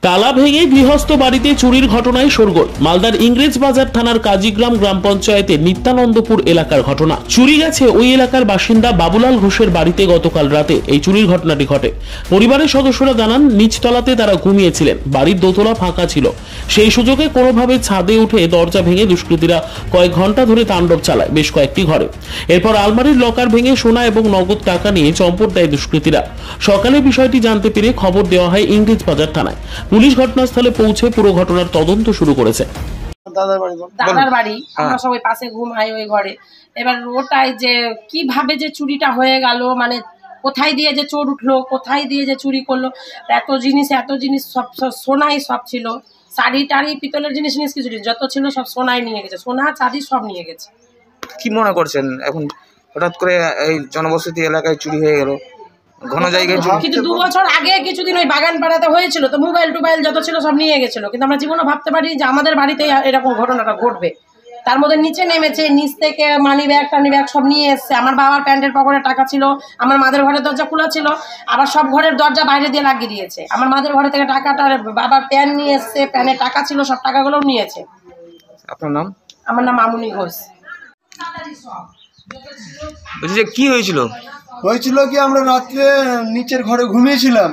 তালা ভেঙে গৃহস্থ বাড়িতে চুরির ঘটনায় শোরগোল। মালদার ইংরেজবাজার থানার কাজীগ্রাম গ্রাম পঞ্চায়েতের নিত্যানন্দপুর এলাকার ঘটনা। চুরি গেছে ওই এলাকার বাসিন্দা বাবুলাল ঘোষের বাড়িতে গতকাল রাতে এই চুরির ঘটনাটি ঘটে। পরিবারের সদস্যরা জানান, নিচতলাতে তারা ঘুমিয়েছিলেন, বাড়ির দোতলা ফাঁকা ছিল। সেই সুযোগে কোনোভাবে ছাদে উঠে দরজা ভেঙে দুষ্কৃতীরা কয়েক ঘন্টা ধরে তাণ্ডব চালায় বেশ কয়েকটি ঘরে। এরপর আলমারির লকার ভেঙে সোনা এবং নগদ টাকা নিয়ে চম্পট দেয় দুষ্কৃতীরা। সকালে বিষয়টি জানতে পেরে খবর দেওয়া হয় ইংরেজবাজার থানায়। পুলিশ ঘটনাস্থলে পৌঁছে পুরো ঘটনার তদন্ত শুরু করেছে। দাদার বাড়ি, আমরা সবাই পাশে ঘুমাই ওই ঘরে। এবার ওটাই যে কিভাবে যে চুরিটা হয়ে গেল, মানে কোথায় দিয়ে যে চোর উঠলো, কোথায় দিয়ে যে চুরি করলো, এত জিনিস সব সোনাই সব ছিল। শাড়ি টাড়ি পিতলের জিনিস কিছু যত ছিল সব সোনাই নিয়ে গেছে, সোনা চাঁদি সব নিয়ে গেছে। কি মনে করছেন এখন হঠাৎ করে এই জনবসতি এলাকায় চুরি হয়ে গেল? ঘন জায়গায় কিন্তু 2 বছর আগে কিছুদিন ওই বাগান পাড়াতে হয়েছিল, তো মোবাইল যত ছিল সব নিয়ে গেছিল। কিন্তু আমরা জীবনও ভাবতে পারি যে আমাদের বাড়িতে এরকম ঘটনাটা ঘটবে। তার মধ্যে নিচে নেমেছে, নিচ থেকে মানি ব্যাগ সব নিয়ে এসছে। আমার বাবার প্যান্টের পকেটে টাকা ছিল, আমার মাদের ঘরের দরজা খোলা ছিল, আবার সব ঘরের দরজা বাইরে দিয়ে লাগিয়ে দিয়েছে। আমার মাদের ঘরে থেকে টাকাটা, বাবার প্যান নিয়ে এসছে, প্যানে টাকা ছিল, সব টাকাগুলোও নিয়েছে। আপনার নাম? আমার নাম মামুনি ঘোষ। কি হয়েছিল? কি আমরা রাত্রে নিচের ঘরে ঘুমিয়েছিলাম,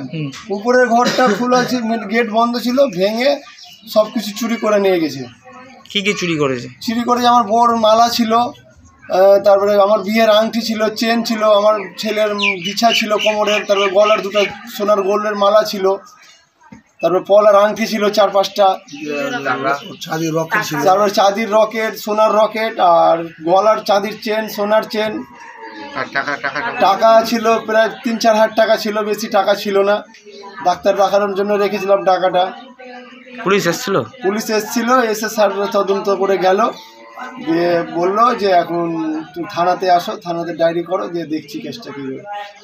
উপরের ঘরটা খোলা ছিল, গেট বন্ধ ছিল, ভেঙে সবকিছু চুরি করে নিয়ে গেছে। কি চুরি করেছে? আমার বড় মালা ছিল, তারপরে আমার বিয়ের আংটি ছিল, চেন ছিল, আমার ছেলের বিছা ছিল কোমরের, তারপরে গলার 2টা সোনার গোল্ডের মালা ছিল, তারপরে পলার আংটি ছিল 4-5টা, তারপরে চাঁদির রকেট, সোনার রকেট, আর গলার চাঁদির চেন, সোনার চেন। টাকা ছিল প্রায় 3-4 হাজার টাকা ছিল, বেশি টাকা ছিল না। ডাক্তার দেখানোর জন্য রেখেছিলাম টাকাটা। পুলিশ এসেছিল, এসে স্যার তদন্ত করে গেল, দিয়ে বললো যে এখন তুমি থানাতে আসো, থানাতে ডায়েরি করো, দিয়ে দেখছি কেসটা কী।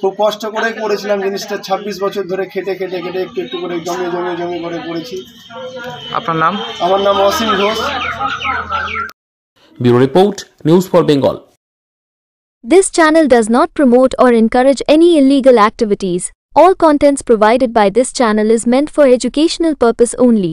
খুব কষ্ট করে করেছিলাম জিনিসটা, 26 বছর ধরে খেটে একটু করে জমি করে করেছি। আপনার নাম? আমার নাম Asim Ghosh. Bureau report, news for Bengal. This channel does not promote or encourage any illegal activities. All contents provided by this channel is meant for educational purpose only.